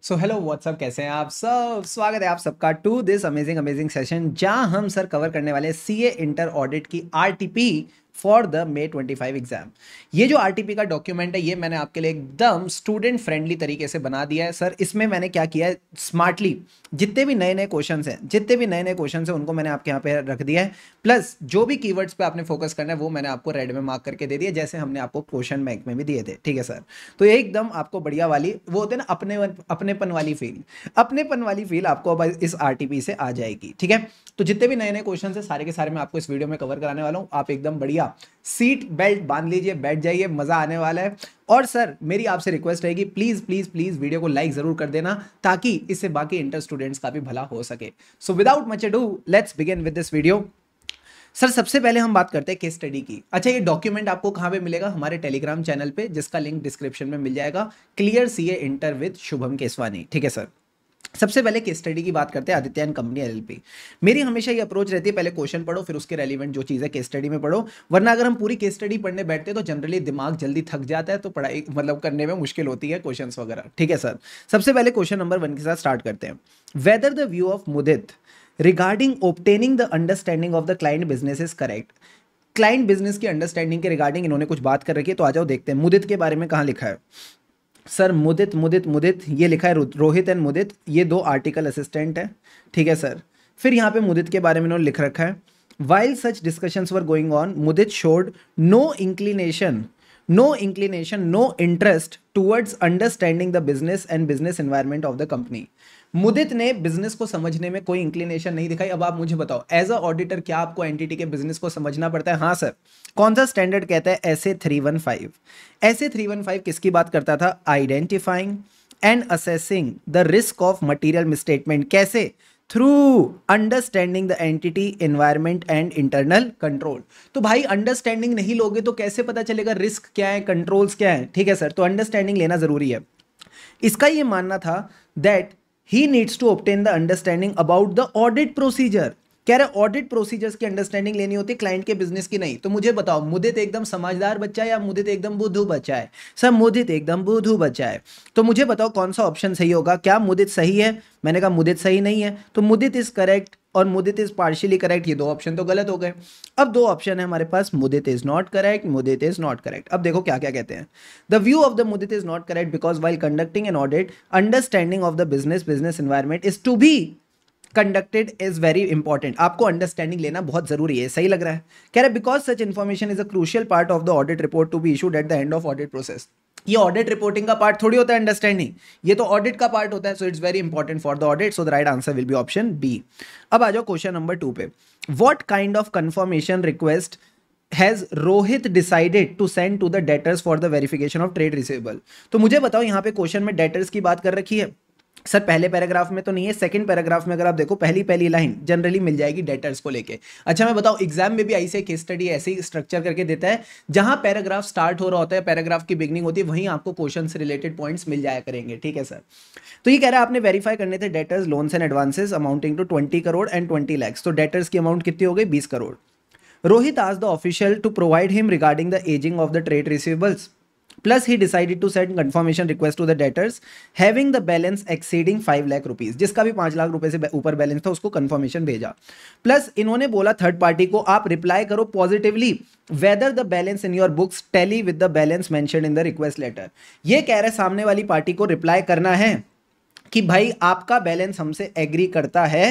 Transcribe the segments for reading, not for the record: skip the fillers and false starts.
So hello what's up, कैसे हैं आप सब। स्वागत है आप सबका to this amazing amazing session, जहां हम सर कवर करने वाले सीए इंटर ऑडिट की RTP for the May 25 exam. ये जो आरटीपी का डॉक्यूमेंट है, ये मैंने आपके लिए एकदम स्टूडेंट फ्रेंडली तरीके से बना दिया है सर। इसमें मैंने क्या किया है, स्मार्टली जितने भी नए नए क्वेश्चंस हैं उनको मैंने आपके यहाँ पे रख दिया है। प्लस जो भी कीवर्ड्स पे आपने फोकस करना है वो मैंने आपको रेड में मार्क करके दे दिया, जैसे हमने आपको क्वेश्चन बैंक में भी दिए थे। ठीक है सर, तो ये एकदम आपको बढ़िया वाली वो होते हैं ना, अपनेपन वाली फील आपको अब इस आरटीपी से आ जाएगी। ठीक है, तो जितने भी नए नए क्वेश्चन है सारे के सारे मैं आपको इस वीडियो में कवर कराने वाला हूं। आप एकदम बढ़िया सीट बेल्ट बांध लीजिए, बैठ जाइए, मजा आने वाला है। और सर मेरी आपसे रिक्वेस्ट रहेगी, प्लीज प्लीज प्लीज वीडियो को लाइक जरूर कर देना, ताकि इससे बाकी इंटर स्टूडेंट्स का भी भला हो सके। So without much ado, let's begin with this video. Sir सबसे पहले हम बात करते हैं केस स्टडी की। अच्छा, ये डॉक्यूमेंट आपको कहां पे मिलेगा? हमारे टेलीग्राम चैनल पे, जिसका लिंक डिस्क्रिप्शन में मिल जाएगा। Clear CA inter with Shubham Keswani. ठीक है सर, सबसे पहले केस स्टडी की बात करते हैं, आदित्य एंड कंपनी एलएलपी। मेरी हमेशा ये अप्रोच रहती है, पहले क्वेश्चन पढ़ो, फिर उसके रेलिवेंट जो चीज़ है केस स्टडी में पढ़ो। वरना अगर हम पूरी केस स्टडी पढ़ने बैठते हैं तो जनरली दिमाग जल्दी थक जाता है, तो पढ़ाई मतलब करने में मुश्किल होती है क्वेश्चंस वगैरह। ठीक है सर, सबसे पहले क्वेश्चन नंबर 1 के साथ स्टार्ट करते हैं। Whether the view of Mudit regarding obtaining the understanding of the client business is correct. Client business की अंडरस्टैंडिंग के रिगार्डिंग इन्होंने कुछ बात कर रखी है, तो आ जाओ देखते हैं मुदित के बारे में कहाँ लिखा है। सर मुदित मुदित मुदित ये लिखा है, रोहित एंड मुदित, ये दो आर्टिकल असिस्टेंट है। ठीक है सर, फिर यहाँ पे मुदित के बारे में इन्होंने लिख रखा है, while such discussions were going on Mudit showed no inclination no interest towards understanding the business and business environment of the company. Mudit ने बिजनेस को समझने में कोई इंक्लिनेशन नहीं दिखाई। अब आप मुझे बताओ, एज अ ऑडिटर क्या आपको एंटिटी के बिजनेस को समझना पड़ता है? हाँ सर। कौन सा स्टैंडर्ड कहता है? एसए 315। एसए 315 किसकी बात करता था? Identifying and assessing the risk of material misstatement. कैसे? Through understanding the entity environment and internal control. तो भाई अंडरस्टैंडिंग नहीं लोगे तो कैसे पता चलेगा रिस्क क्या है, कंट्रोल्स क्या है? ठीक है सर, तो अंडरस्टैंडिंग लेना जरूरी है। इसका ये मानना था that he needs to obtain the understanding about the audit procedure. कह रहे ऑडिट प्रोसीजर्स की अंडरस्टैंडिंग लेनी होती है, क्लाइंट के बिजनेस की नहीं। तो मुझे बताओ, मुदित एकदम समझदार बच्चा है या मुदित एकदम बुद्धू बच्चा है? सर मुदित एकदम बुद्धू बच्चा है। तो मुझे बताओ कौन सा ऑप्शन सही होगा? क्या मुदित सही है? मैंने कहा मुदित सही नहीं है, तो मुदित इज करेक्ट और मुदित इज पार्शियली करेक्ट। ये दो ऑप्शन तो गलत हो गए। अब दो ऑप्शन है हमारे पास, Mudit is not correct, Mudit is not correct. अब देखो क्या क्या कहते हैं। The view of the Mudit is not correct because while conducting an audit understanding of the business environment is to be conducted is very important. आपको अंडरस्टैंडिंग लेना बहुत जरूरी है। सही लग रहा है? कह रहे because such information is a crucial part of the audit report to be issued at the end of audit process. ये ऑडिट रिपोर्टिंग का पार्ट थोड़ी होता है अंडरस्टैंडिंग, ये तो ऑडिट का पार्ट होता है। So it's very important for the audit, so the right answer will be option B. अब आ जाओ क्वेश्चन नंबर 2 पे। What kind of confirmation request has Rohit decided to send to the debtors for the verification of trade receivable. तो मुझे बताओ, यहाँ पे question में डेटर्स की बात कर रखी है। सर पहले पैराग्राफ में तो नहीं है, सेकंड पैराग्राफ में अगर आप देखो पहली लाइन जनरली मिल जाएगी डेटर्स को लेके। अच्छा मैं बताऊं, एग्जाम में भी ऐसे केस स्टडी ऐसे ही स्ट्रक्चर करके देता है, जहां पैराग्राफ स्टार्ट हो रहा होता है, पैराग्राफ की बिगनिंग होती है, वहीं आपको क्वेश्चन से रिलेटेड पॉइंट्स मिल जाया करेंगे। ठीक है सर, तो ये कह रहा है आपने वेरीफाई करने थे debtors loans and advances amounting to 20 crore and 20 lakhs। तो डेटर्स की अमाउंट कितनी हो गई? 20 crore. Rohit asked the official to provide him regarding the aging of the trade receivables. Plus, he decided to send confirmation request to the debtors having the balance exceeding 5 lakh rupees। जिसका भी 5 लाख रुपए से ऊपर balance था उसको कंफर्मेशन भेजा। Plus इन्होंने बोला थर्ड पार्टी को आप रिप्लाई करो positively whether the balance in your books tally with the balance mentioned in the request letter. ये कह रहे सामने वाली पार्टी को रिप्लाई करना है कि भाई आपका बैलेंस हमसे एग्री करता है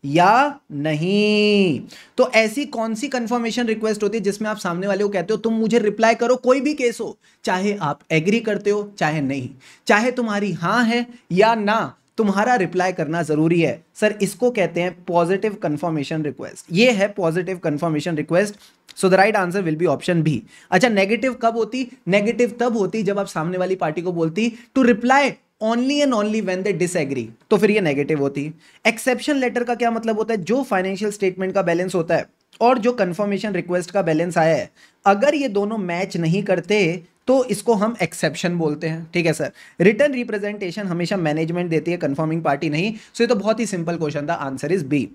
या नहीं। तो ऐसी कौन सी कंफर्मेशन रिक्वेस्ट होती है जिसमें आप सामने वाले को कहते हो तुम मुझे रिप्लाई करो, कोई भी केस हो, चाहे आप एग्री करते हो चाहे नहीं, चाहे तुम्हारी हां है या ना, तुम्हारा रिप्लाई करना जरूरी है। सर इसको कहते हैं पॉजिटिव कंफर्मेशन रिक्वेस्ट। ये है positive confirmation request. So the right answer will be option B. अच्छा नेगेटिव कब होती? नेगेटिव तब होती जब आप सामने वाली पार्टी को बोलती to reply only and only when they disagree, तो फिर ये नेगेटिव होती। एक्सेप्शन लेटर का क्या मतलब होता है? जो फाइनेंशियल स्टेटमेंट का बैलेंस होता है और जो कंफर्मेशन रिक्वेस्ट का बैलेंस आया है, अगर ये दोनों मैच नहीं करते तो इसको हम एक्सेप्शन बोलते हैं। ठीक है सर, रिटर्न रिप्रेजेंटेशन हमेशा मैनेजमेंट देती है, कंफर्मिंग पार्टी नहीं। सो ये तो बहुत ही सिंपल क्वेश्चन था, आंसर इज बी।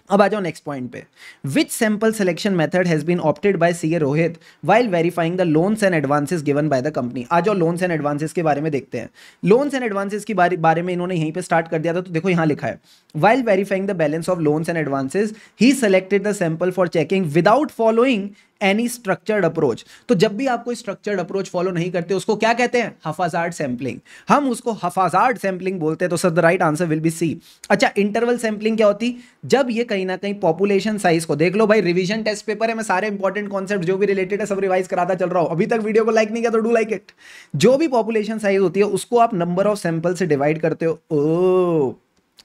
अब आ जाओ नेक्स्ट पॉइंट पे। Which sample selection method has been opted by CA Rohit while verifying the loans and advances given by the company. आ जाओ लोन्स एंड एडवांसेस के बारे में देखते हैं। लोन्स एंड एडवांसेस के बारे में इन्होंने यहीं पे स्टार्ट कर दिया था, तो देखो यहां लिखा है while verifying the balance of loans and advances he selected the sample for checking without following any structured approach. तो जब भी आप कोई स्ट्रक्चर्ड अप्रोच फॉलो नहीं करते उसको क्या कहते हैं? Haphazard sampling. हम उसको हफाजार्ड सैंपलिंग बोलते हैं। तो sir the right answer will be C. अच्छा, इंटरवल सैंपलिंग क्या होती? जब ये कहीं ना कहीं पॉपुलेशन साइज को, देख लो भाई रिवीजन टेस्ट पेपर है, मैं सारे इंपॉर्टेंट कॉन्सेप्ट जो भी रिलेटेड है सब रिवाइज कराता चल रहा हूं। अभी तक वीडियो को लाइक नहीं किया तो डू लाइक इट। जो भी पॉपुलेशन साइज होती है उसको आप नंबर ऑफ सैंपल से डिवाइड करते हो। ओ,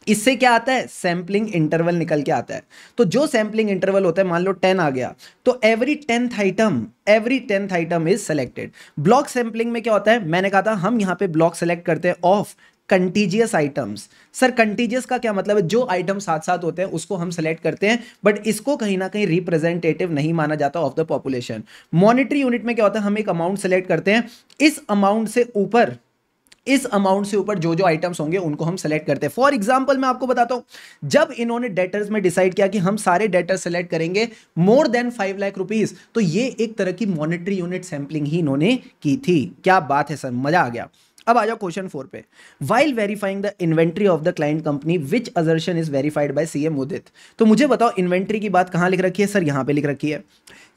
इससे क्या आता है? सैंपलिंग इंटरवल निकल के आता है। तो जो सैंपलिंग इंटरवल होता है, मान लो 10 आ गया, तो every 10th item is selected. Block sampling में क्या होता है? मैंने कहा था हम यहां पे ब्लॉक सेलेक्ट करते हैं of contiguous items. Sir contiguous का क्या मतलब है? जो आइटम साथ साथ होते हैं उसको हम सेलेक्ट करते हैं, बट इसको कहीं ना कहीं रिप्रेजेंटेटिव नहीं माना जाता of the population. Monetary unit में क्या होता है? हम एक अमाउंट सेलेक्ट करते हैं, इस अमाउंट से ऊपर जो जो आइटम्स होंगे उनको हम सेलेक्ट करते हैं। फॉर एग्जांपल मैं आपको बताता हूं, जब इन्होंने डेटर्स में डिसाइड किया कि हम सारे डेटर्स सेलेक्ट करेंगे मोर देन 5 लाख रुपीस, तो ये एक तरह की मॉनिटरी यूनिट सैंपलिंग ही इन्होंने की थी। क्या बात है सर, मजा आ गया। अब आ जाओ क्वेश्चन 4 पे। While verifying the inventory of the client company which assertion is verified by CA Mudit. तो मुझे बताओ इन्वेंट्री की बात कहां लिख रखी है? सर यहां पे लिख रखी है।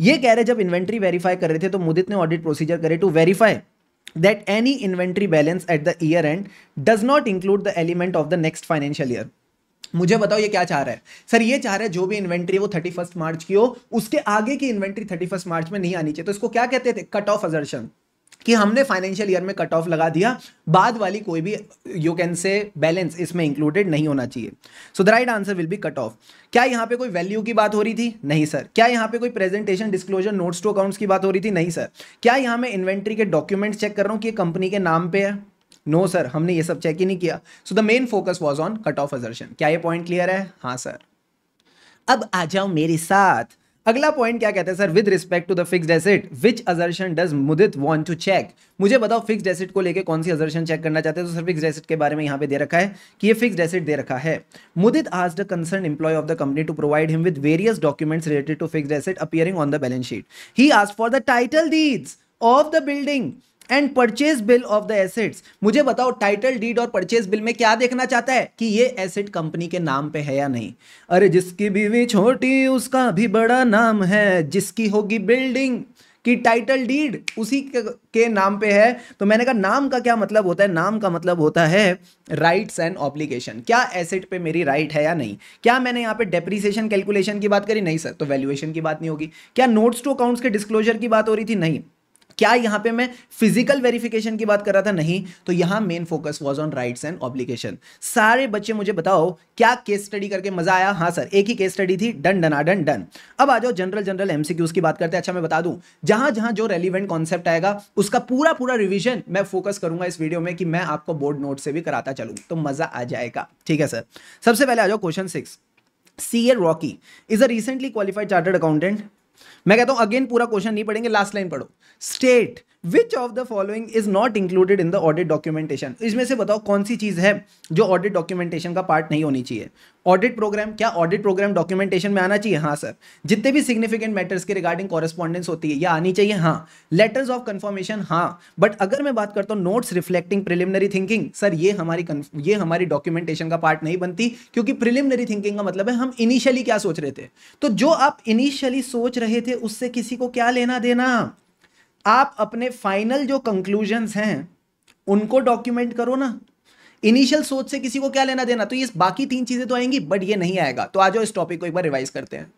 ये कह रहे जब इन्वेंट्री वेरीफाई कर रहे थे तो मुदित ने ऑडिट प्रोसीजर करे to verify that any inventory balance at the year end does not include the element of the next financial year। मुझे बताओ ये क्या चाह रहा है? सर ये चाह रहा है जो भी इन्वेंट्री वो 31 मार्च की हो, उसके आगे की इन्वेंट्री 31 मार्च में नहीं आनी चाहिए। तो इसको क्या कहते थे? कट ऑफ असर्शन, कि हमने फाइनेंशियल ईयर में कट ऑफ लगा दिया, बाद वाली कोई भी यू कैन से बैलेंस इसमें इंक्लूडेड नहीं होना चाहिए। सो the right answer will B cut off. क्या यहां पे कोई वैल्यू की बात हो रही थी? नहीं सर। क्या यहां पे कोई presentation disclosure notes to accounts की बात हो रही थी? नहीं सर। क्या यहां मैं इन्वेंट्री के डॉक्यूमेंट्स चेक कर रहा हूं कि कंपनी के नाम पे है? नो सर, हमने ये सब चेक ही नहीं किया। So the main focus was on cut off assertion. क्या ये पॉइंट क्लियर है? हाँ सर। अब आ जाओ मेरे साथ। अगला पॉइंट क्या कहते हैं sir? With respect to the fixed asset which assertion does Mudit want to check. मुझे बताओ फिक्स्ड एसेट को लेके कौन सी असर्शन चेक करना चाहते हैं? तो सर फिक्स्ड एसेट के बारे में यहां पे दे रखा है कि ये फिक्स्ड एसेट दे रखा है। Mudit asked the concern employee of the company to provide him with various documents related to fixed asset appearing on the balance sheet. He asked for the title deeds of the building and purchase bill of the assets. मुझे बताओ title deed और purchase bill में क्या देखना चाहता है कि ये एसेट कंपनी के नाम पे है या नहीं। अरे जिसकी बीवी छोटी उसका भी बड़ा नाम है, जिसकी होगी बिल्डिंग की टाइटल डीड उसी के नाम पे है। तो मैंने कहा नाम का क्या मतलब होता है? नाम का मतलब होता है राइट्स एंड ऑब्लिगेशन। क्या एसेट पे मेरी राइट है या नहीं? क्या मैंने यहाँ पे डेप्रिसिएशन कैलकुलेशन की बात करी? नहीं सर। तो वैल्यूएशन की बात नहीं होगी। क्या नोट्स टू अकाउंट्स के डिस्क्लोजर की बात हो रही थी? नहीं। क्या यहां पे मैं फिजिकल वेरिफिकेशन की बात कर रहा था? नहीं। तो यहां main focus was on rights and obligation. सारे बच्चे मुझे बताओ क्या केस स्टडी करके मजा आया? हाँ सर, एक ही केस स्टडी थी। डन डनाडन डन। अब आ जाओ जनरल एमसीक्यूज की बात करते हैं। अच्छा मैं बता दूं, जहां जहां जो रेलिवेंट कॉन्सेप्ट आएगा उसका पूरा रिवीजन मैं फोकस करूंगा इस वीडियो में कि मैं आपको बोर्ड नोट से भी कराता चलूं, तो मजा आ जाएगा। ठीक है सर। सबसे पहले आ जाओ question 6। CA Rocky is a recently qualified chartered accountant. मैं कहता हूं अगेन पूरा क्वेश्चन नहीं पढ़ेंगे, लास्ट लाइन पढ़ो। State which of the following is not included in the audit documentation. इसमें से बताओ कौन सी चीज है जो ऑडिट डॉक्यूमेंटेशन का पार्ट नहीं होनी चाहिए। ऑडिट प्रोग्राम, क्या ऑडिट प्रोग्राम डॉक्यूमेंटेशन में आना चाहिए? हाँ सर। जितने भी सिग्निफिकेंट मैटर्स के रिगार्डिंग कॉरेस्पॉन्डेंस होती है, यह आनी चाहिए? हाँ। लेटर्स ऑफ कंफर्मेशन, हाँ। बट अगर मैं बात करता हूं notes reflecting preliminary thinking, sir ये हमारी डॉक्यूमेंटेशन का पार्ट नहीं बनती, क्योंकि प्रिलिमिनरी थिंकिंग का मतलब है हम इनिशियली क्या सोच रहे थे। तो जो आप इनिशियली सोच रहे थे उससे किसी को क्या लेना देना? आप अपने फाइनल जो कंक्लूजन्स हैं उनको डॉक्यूमेंट करो ना। इनिशियल सोच से किसी को क्या लेना देना? तो ये बाकी 3 चीजें तो आएंगी बट ये नहीं आएगा। तो आ जाओ इस टॉपिक को एक बार रिवाइज करते हैं।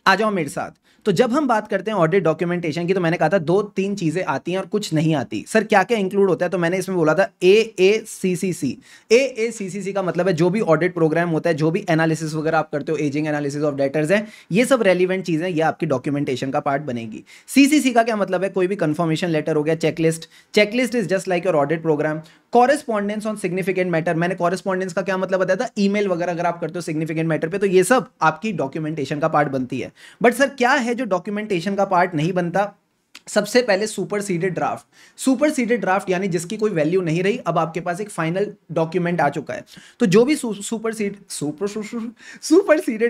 आ जाओ मेरे साथ। तो जब हम बात करते हैं ऑडिट डॉक्यूमेंटेशन की, तो मैंने कहा था 2-3 चीजें आती हैं और कुछ नहीं आती। सर क्या क्या इंक्लूड होता है? तो मैंने इसमें बोला था AACCC। AACCC का मतलब है जो भी ऑडिट प्रोग्राम होता है, जो भी एनालिसिस वगैरह आप करते हो, एजिंग एनालिसिस ऑफ डेटर्स है, ये सब रेलिवेंट चीजें ये आपकी डॉक्यूमेंटेशन का पार्ट बनेगी। CCC का क्या मतलब है? कोई भी कंफर्मेशन लेटर हो गया, checklist is just like your audit program. Correspondence on significant matter, मैंने कॉरेस्पॉन्डेंस का क्या मतलब बताया था? ईमेल वगैरह अगर आप करते हो सिग्निफिकेंट मैटर पे, तो ये सब आपकी डॉक्यूमेंटेशन का पार्ट बनती है। बट सर क्या है जो डॉक्यूमेंटेशन का पार्ट नहीं बनता? सबसे पहले सुपरसीडेड ड्राफ्ट यानी जिसकी कोई वैल्यू नहीं रही, अब आपके पास एक फाइनल डॉक्यूमेंट आ चुका है। तो जो भी सुपरसीडेड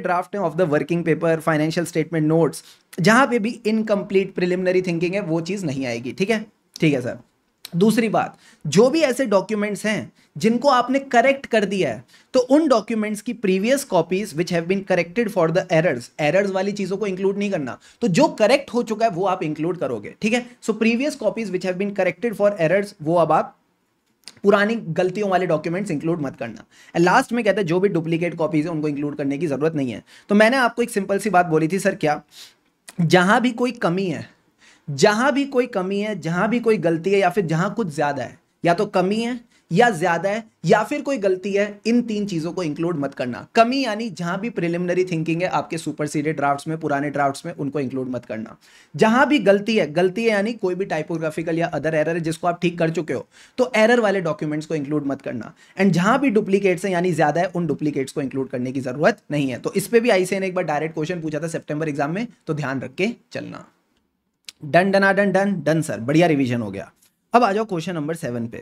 ड्राफ्ट है of the working paper, financial statement, notes, जहां पे भी इनकम्प्लीट प्रिलिमिनरी थिंकिंग है वो चीज नहीं आएगी। ठीक है, ठीक है सर। दूसरी बात, जो भी ऐसे डॉक्यूमेंट्स हैं जिनको आपने करेक्ट कर दिया है, तो उन डॉक्यूमेंट्स की previous copies which have been corrected for the errors वाली चीजों को इंक्लूड नहीं करना। तो जो करेक्ट हो चुका है वो आप इंक्लूड करोगे। ठीक है, so previous copies which have been corrected for errors, वो अब आप पुरानी गलतियों वाले डॉक्यूमेंट्स इंक्लूड मत करना। लास्ट में कहते हैं जो भी डुप्लीकेट कॉपीज है उनको इंक्लूड करने की जरूरत नहीं है। तो मैंने आपको एक सिंपल सी बात बोली थी सर, क्या, जहां भी कोई कमी है, जहां भी कोई कमी है, जहां भी कोई गलती है, या फिर जहां कुछ ज्यादा है, या तो कमी है या ज्यादा है या फिर कोई गलती है, इन तीन चीजों को इंक्लूड मत करना। कमी यानी जहां भी प्रिलिमिनरी थिंकिंग है आपके सुपरसीडेड ड्राफ्ट्स में, पुराने ड्राफ्ट्स में, उनको इंक्लूड मत करना। जहां भी गलती है यानी कोई भी टाइपोग्राफिकल या अदर एरर है जिसको आप ठीक कर चुके हो, तो एरर वाले डॉक्यूमेंट्स को इंक्लूड मत करना। एंड जहां भी डुप्लीकेट्स है यानी ज्यादा है, उन डुप्लीकेट्स को इंक्लूड करने की जरूरत नहीं है। तो इस पे भी आईसीए ने एक बार डायरेक्ट क्वेश्चन पूछा था सितंबर एग्जाम में, तो ध्यान रख के चलना। Done done done done done sir, बढ़िया रिवीजन हो गया। अब आ जाओ क्वेश्चन नंबर 7 पे।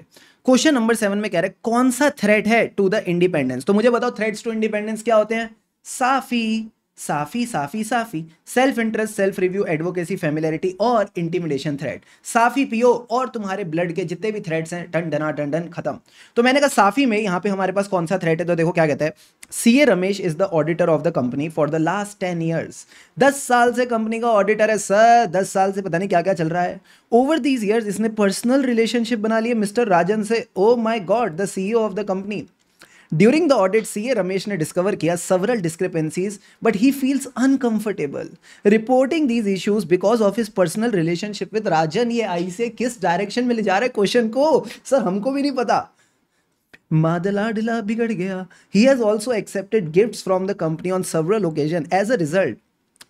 क्वेश्चन नंबर 7 में कह रहे कौन सा थ्रेट है टू द इंडिपेंडेंस। तो मुझे बताओ थ्रेट्स टू इंडिपेंडेंस क्या होते हैं? साफी, self interest, self review, advocacy, familiarity और इंटिमिडेशन थ्रेट। साफी पियो और तुम्हारे ब्लड के जितने भी थ्रेट्स हैं टन डना टन डन खत्म। तो मैंने कहा साफी में यहां पे हमारे पास कौन सा थ्रेट है, तो देखो क्या कहता है, CA Ramesh is the auditor of the company for the last 10 years. 10 साल से कंपनी का ऑडिटर है सर, 10 साल से पता नहीं क्या क्या चल रहा है। ओवर दीज ईयर्स इसने पर्सनल रिलेशनशिप बना लिया मिस्टर राजन से। Oh my god, the CEO of the company. During the audit, CA Ramesh ने डिस्कवर किया several discrepancies, but he feels uncomfortable reporting these issues because of his personal relationship with राजन। ये आई से किस direction में ले जा रहे हैं क्वेश्चन को, सर हमको भी नहीं पता। मादला डिला बिगड़ गया। He has also accepted gifts from the company on several occasions. As a result,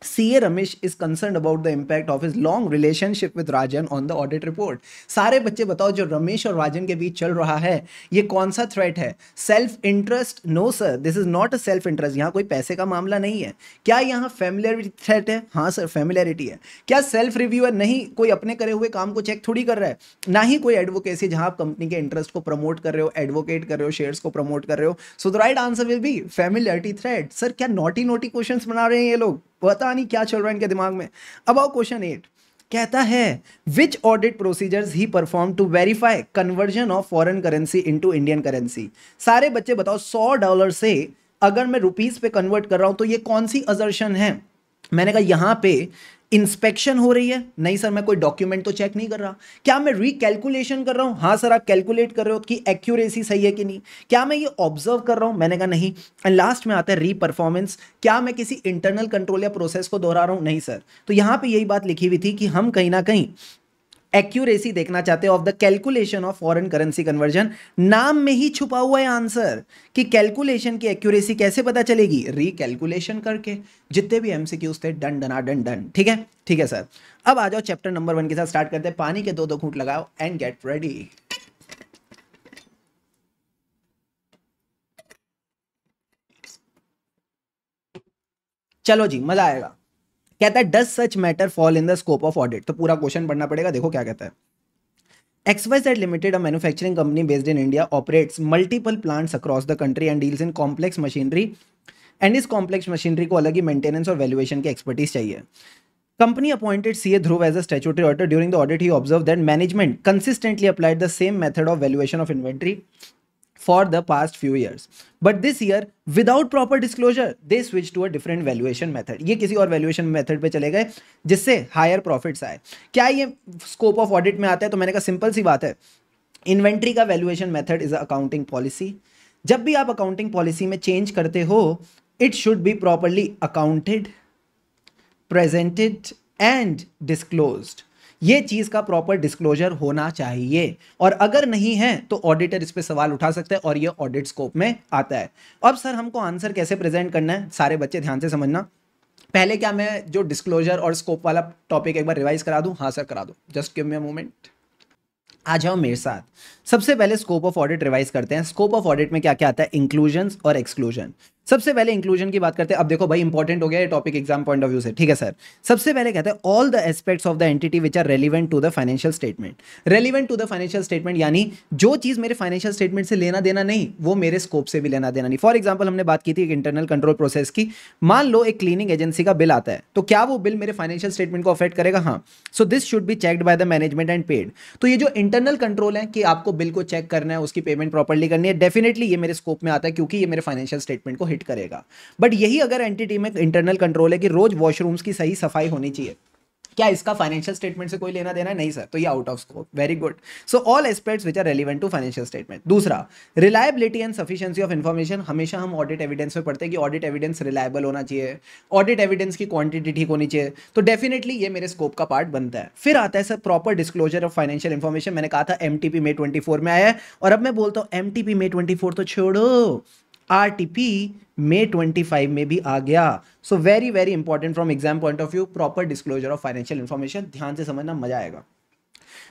CA Ramesh is concerned about the impact of his long relationship with Rajan on the audit report. सारे बच्चे बताओ जो रमेश और राजन के बीच चल रहा है ये कौन सा थ्रेट है? Self interest? No sir, this is not a self interest. यहाँ कोई पैसे का मामला नहीं है। क्या यहाँ फेमिलियरिटी थ्रेट है? हाँ सर फेमिलियरिटी है। क्या सेल्फ रिव्यू है? नहीं, कोई अपने करे हुए काम को चेक थोड़ी कर रहा है। ना ही कोई एडवोकेसी जहां आप कंपनी के इंटरेस्ट को प्रमोट कर रहे हो, एडवोकेट कर रहे हो, शेयर्स को प्रमोट कर रहे हो। सो the right answer will B familiarity threat. Sir क्या नोटी क्वेश्चंस बना रहे हैं ये लोग, पता नहीं क्या चल रहा है इनके दिमाग में। अब आओ क्वेश्चन 8 कहता है which audit procedures he perform to verify conversion of foreign currency into Indian currency. सारे बच्चे बताओ $100 से अगर मैं रुपीस पे कन्वर्ट कर रहा हूं तो ये कौन सी असर्शन है? मैंने कहा यहां पे इंस्पेक्शन हो रही है। नहीं सर मैं कोई डॉक्यूमेंट तो चेक नहीं कर रहा। क्या मैं रिकैलकुलेशन कर रहा हूं? हाँ सर आप कैलकुलेट कर रहे हो कि एक्यूरेसी सही है कि नहीं। क्या मैं ये ऑब्जर्व कर रहा हूं? मैंने कहा नहीं। एंड लास्ट में आता है री परफॉर्मेंस। क्या मैं किसी इंटरनल कंट्रोल या प्रोसेस को दोहरा रहा हूं? नहीं सर। तो यहां पे यही बात लिखी हुई थी कि हम कहीं ना कहीं एक्यूरेसी देखना चाहते हैं of the calculation of foreign currency conversion. नाम में ही छुपा हुआ है आंसर कि कैलकुलेशन की एक्यूरेसी कैसे पता चलेगी? रीकैलकुलेशन करके। जितने भी एमसीक्यूज थे डन डना डन डन। ठीक है, ठीक है सर। अब आ जाओ चैप्टर नंबर 1 के साथ स्टार्ट करते हैं। पानी के 2 घूंट लगाओ एंड गेट रेडी। चलो जी मजा आएगा। कहता है does such matter fall in the scope of audit. तो पूरा क्वेश्चन पढ़ना पड़ेगा। देखो क्या कहता है। XYZ Limited, a manufacturing company based in India, operates multiple plants across the country and deals in complex machinery. And इस complex machinery को अलग ही maintenance और valuation की expertise चाहिए। Company appointed CA Dhruv as a statutory auditor. During the audit, he observed that management consistently applied the same method of valuation of inventory for the past few years. But this year, without proper disclosure, they switched to a different valuation method. ये किसी और valuation method पे चले गए जिससे higher profits आए। क्या ये scope of audit में आता है? तो मैंने कहा सिंपल सी बात है, इन्वेंट्री का valuation method is a accounting policy. जब भी आप accounting policy में change करते हो, it should be properly accounted, presented and disclosed. ये चीज का प्रॉपर डिस्क्लोजर होना चाहिए और अगर नहीं है तो ऑडिटर इस पे सवाल उठा सकते हैं और ये ऑडिट स्कोप में आता है। अब सर हमको आंसर कैसे प्रेजेंट करना है? सारे बच्चे ध्यान से समझना। पहले क्या मैं जो डिस्क्लोजर और स्कोप वाला टॉपिक एक बार रिवाइज करा दूं? हाँ सर करा दो, just give me a moment. आ जाओ मेरे साथ। सबसे पहले स्कोप ऑफ ऑडिट रिवाइज करते हैं। स्कोप ऑफ ऑडिट में क्या क्या आता है? इंक्लूजन और एक्सक्लूजन। सबसे पहले इंक्लूजन की बात करते हैं। अब देखो भाई इंपॉर्टेंट हो गया ये topic exam point of view से, ठीक है सर। सबसे पहले कहते हैं all the aspects of the entity which are relevant to the financial statement. Relevant to the financial statement यानी जो चीज मेरे फाइनेंशियल स्टेटमेंट से लेना देना नहीं, वो मेरे स्कोप से भी लेना देना नहीं। फॉर एग्जाम्पल हमने बात की थी एक इंटरनल कंट्रोल प्रोसेस की। मान लो एक क्लीनिंग एजेंसी का बिल आता है, तो क्या वो बिल मेरे फाइनेंशियल स्टेटमेंट को अफेक्ट करेगा? हाँ। So this should be checked by the management and paid. तो ये जो इंटरनल कंट्रोल है कि आपको बिल को चेक करना है, उसकी पेमेंट प्रॉपर्ली करनी है, डेफिनेटली ये मेरे स्कोप में आता है क्योंकि ये मेरे फाइनेंशियल स्टेटमेंट को हिट करेगा। बट यही अगर एंटिटी में इंटरनल कंट्रोल है कि रोज वॉशरूम्स की सही सफाई होनी चाहिए, क्या इसका फाइनेंशियल स्टेटमेंट से कोई लेना देना है? नहीं सर, तो ये out of scope. Very good. So all aspects which are relevant to financial statement. दूसरा, reliability and sufficiency of information. हमेशा हम ऑडिट एविडेंस में पढ़ते हैं कि ऑडिट एविडेंस रिलायबल होना चाहिए, ऑडिट एविडेंस की क्वांटिटी ठीक होनी चाहिए, तो डेफिनेटली ये मेरे स्कोप का पार्ट बनता है। फिर आता है sir proper disclosure of financial information. मैंने कहा था एमटीपी May 24 में आया है, और अब मैं बोलता हूं एमटीपी May 24 तो छोड़ो, आरटीपी May 25 में भी आ गया। So very very important from exam point of view, proper disclosure of financial information. ध्यान से समझना, मजा आएगा।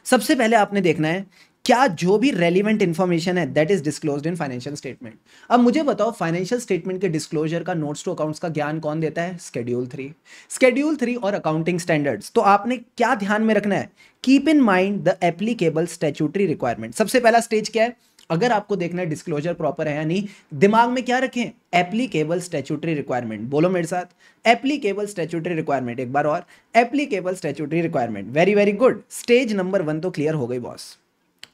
सबसे पहले आपने देखना है क्या जो भी रेलिवेंट इंफॉर्मेशन है that is disclosed in financial statement. अब मुझे बताओ फाइनेंशियल स्टेटमेंट के डिस्क्लोजर का नोट्स टू अकाउंट्स का ज्ञान कौन देता है? शेड्यूल 3। शेड्यूल 3 और अकाउंटिंग स्टैंडर्ड्स। तो आपने क्या ध्यान में रखना है? Keep in mind the applicable statutory requirement. सबसे पहला स्टेज क्या है? अगर आपको देखना है डिस्क्लोजर प्रॉपर है या नहीं, दिमाग में क्या रखें? Applicable statutory requirement. बोलो मेरे साथ, एप्लीकेबल स्टैट्यूटरी रिक्वायरमेंट। एक बार और, applicable statutory requirement. Very very good. Stage number 1 तो क्लियर हो गई बॉस,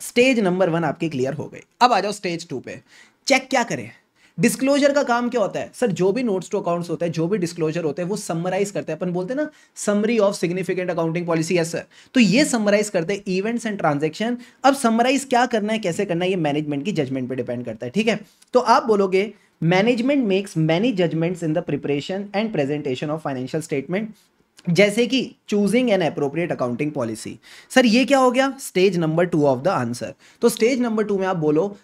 स्टेज नंबर 1 आपकी क्लियर हो गई। अब आ जाओ स्टेज 2 पे। चेक क्या करें? डिस्क्लोजर का काम क्या होता है सर? जो भी नोट्स टू अकाउंट्स होता है, जो भी डिस्क्लोजर होते हैं, वो समराइज करते हैं। अपन बोलते हैं ना summary of significant accounting policy. Yes sir, तो ये समराइज करते हैं इवेंट्स एंड ट्रांजैक्शन। अब समराइज क्या करना है, कैसे करना है, ये मैनेजमेंट की जजमेंट पे डिपेंड करता है, ठीक है। तो आप बोलोगे management makes many judgements in the preparation and presentation of financial statement, जैसे कि choosing N appropriate accounting policy. Sir ये क्या हो गया? Stage number 2 of the answer. तो स्टेज नंबर 2 में आप बोलो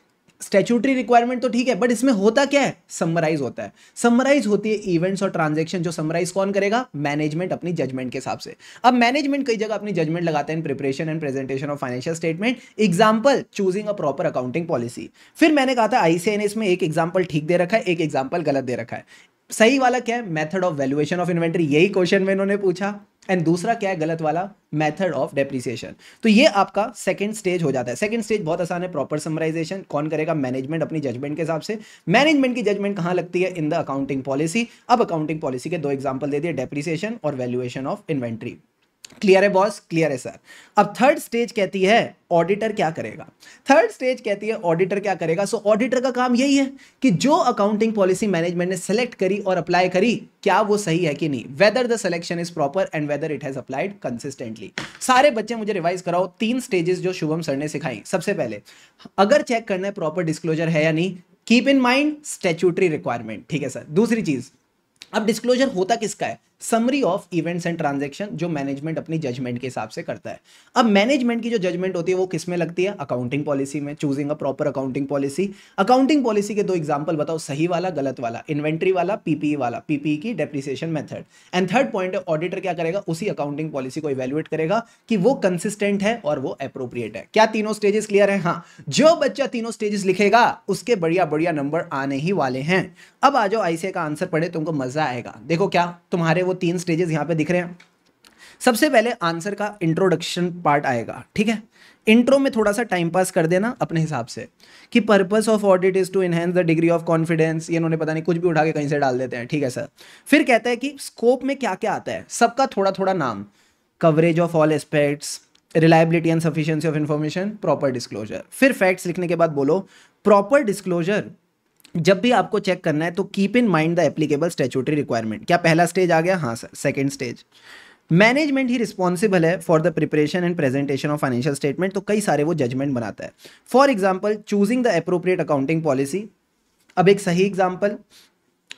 स्टैट्यूटरी रिक्वायरमेंट तो ठीक है, बट इसमें होता क्या है? समराइज होता है। समराइज होती है इवेंट्स और ट्रांजैक्शन। जो समराइज कौन करेगा? मैनेजमेंट अपनी जजमेंट के हिसाब से। अब मैनेजमेंट कई जगह अपनी जजमेंट लगाते हैं in preparation and presentation of financial statement. Example, choosing a proper accounting policy. फिर मैंने कहा था आईसीआई ने इसमें एक एग्जांपल ठीक दे रखा है, एक एग्जांपल गलत दे रखा है। सही वाला क्या है? Method of valuation of inventory, यही क्वेश्चन में इन्होंने पूछा। एंड दूसरा क्या है गलत वाला? Method of depreciation. तो ये आपका सेकंड स्टेज हो जाता है। सेकंड स्टेज बहुत आसान है, प्रॉपर समराइजेशन कौन करेगा? मैनेजमेंट अपनी जजमेंट के हिसाब से। मैनेजमेंट की जजमेंट कहां लगती है? In the accounting policy. अब अकाउंटिंग पॉलिसी के 2 एग्जांपल दे दिए, डेप्रिसिएशन और वैल्यूएशन ऑफ इन्वेंटरी। क्लियर है बॉस? क्लियर है सर। अब थर्ड स्टेज कहती है ऑडिटर क्या करेगा? थर्ड स्टेज कहती है ऑडिटर क्या करेगा? सो ऑडिटर का काम यही है कि जो अकाउंटिंग पॉलिसी मैनेजमेंट ने सेलेक्ट करी और अप्लाई करी, क्या वो सही है कि नहीं, whether the selection is proper and whether it has applied consistently. सारे बच्चे मुझे रिवाइज कराओ 3 स्टेजेस जो शुभम सर ने सिखाई। सबसे पहले अगर चेक करना है प्रॉपर डिस्क्लोजर है या नहीं, keep in mind statutory requirement, ठीक है सर। दूसरी चीज, अब डिस्क्लोजर होता किसका है? Summary of events and transaction, जो मैनेजमेंट अपनी जजमेंट के हिसाब से करता है। अब मैनेजमेंट की जो जजमेंट होती है वो किस में लगती है? अकाउंटिंग पॉलिसी में, choosing a proper accounting policy. Accounting policy के 2 एग्जांपल बताओ, सही वाला गलत वाला, इन्वेंट्री वाला, पीपीई वाला, पीपीई की depreciation method. And third point है ऑडिटर क्या करेगा? उसी अकाउंटिंग पॉलिसी को इवैल्यूएट करेगा कि वो कंसिस्टेंट है और वो अप्रोप्रिएट है। क्या तीनों स्टेजेस क्लियर है? हाँ, जो बच्चा तीनों स्टेजेस लिखेगा उसके बढ़िया बढ़िया नंबर आने ही वाले हैं। अब आ जाओ आईसीआई का आंसर पढ़े, तुमको मजा आएगा। देखो क्या तुम्हारे वो 3 स्टेजेस यहां पे दिख रहे हैं। सबसे पहले आंसर का इंट्रोडक्शन पार्ट आएगा, ठीक है। इंट्रो में थोड़ा सा टाइम पास कर देना अपने हिसाब से कि purpose of audit is to enhance the degree of confidence. ये इन्होंने पता नहीं कुछ भी उठा के कहीं से डाल देते हैं, ठीक है सर। फिर कहता है कि स्कोप में क्या क्या आता है, सबका थोड़ा थोड़ा नाम, coverage of all aspects, reliability and sufficiency of information, proper disclosure. फिर फैक्ट्स लिखने के बाद बोलो प्रॉपर डिस्क्लोजर जब भी आपको चेक करना है तो keep in mind the applicable statutory requirement. क्या पहला स्टेज आ गया? हाँ सर। सेकंड स्टेज, मैनेजमेंट ही रिस्पॉन्सिबल है for the preparation and presentation of financial statement. तो कई सारे वो जजमेंट बनाता है। For example choosing the appropriate accounting policy. अब एक सही एग्जांपल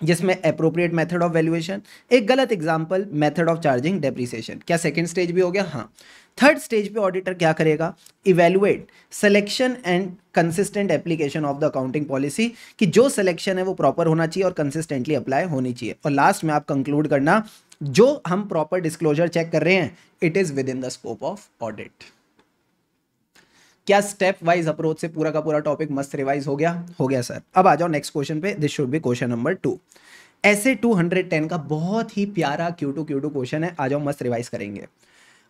जिसमें एप्रोप्रिएट मेथड ऑफ वैल्यूएशन, एक गलत example method of charging depreciation. क्या सेकंड स्टेज भी हो गया? हाँ। थर्ड स्टेज पे ऑडिटर क्या करेगा? Evaluate selection and consistent application of the accounting policy, कि जो सिलेक्शन है वो प्रॉपर होना चाहिए और कंसिस्टेंटली अप्लाई होनी चाहिए। और लास्ट में आप कंक्लूड करना जो हम प्रॉपर डिस्क्लोजर चेक कर रहे हैं it is with in the scope of audit. क्या स्टेप वाइज अप्रोच से पूरा का पूरा टॉपिक मस्त रिवाइज हो गया? हो गया सर। अब आ जाओ नेक्स्ट क्वेश्चन पे। This should be question number 2। ऐसे 210 का बहुत ही प्यारा Q2 क्वेश्चन है, आ जाओ मस्त रिवाइज करेंगे।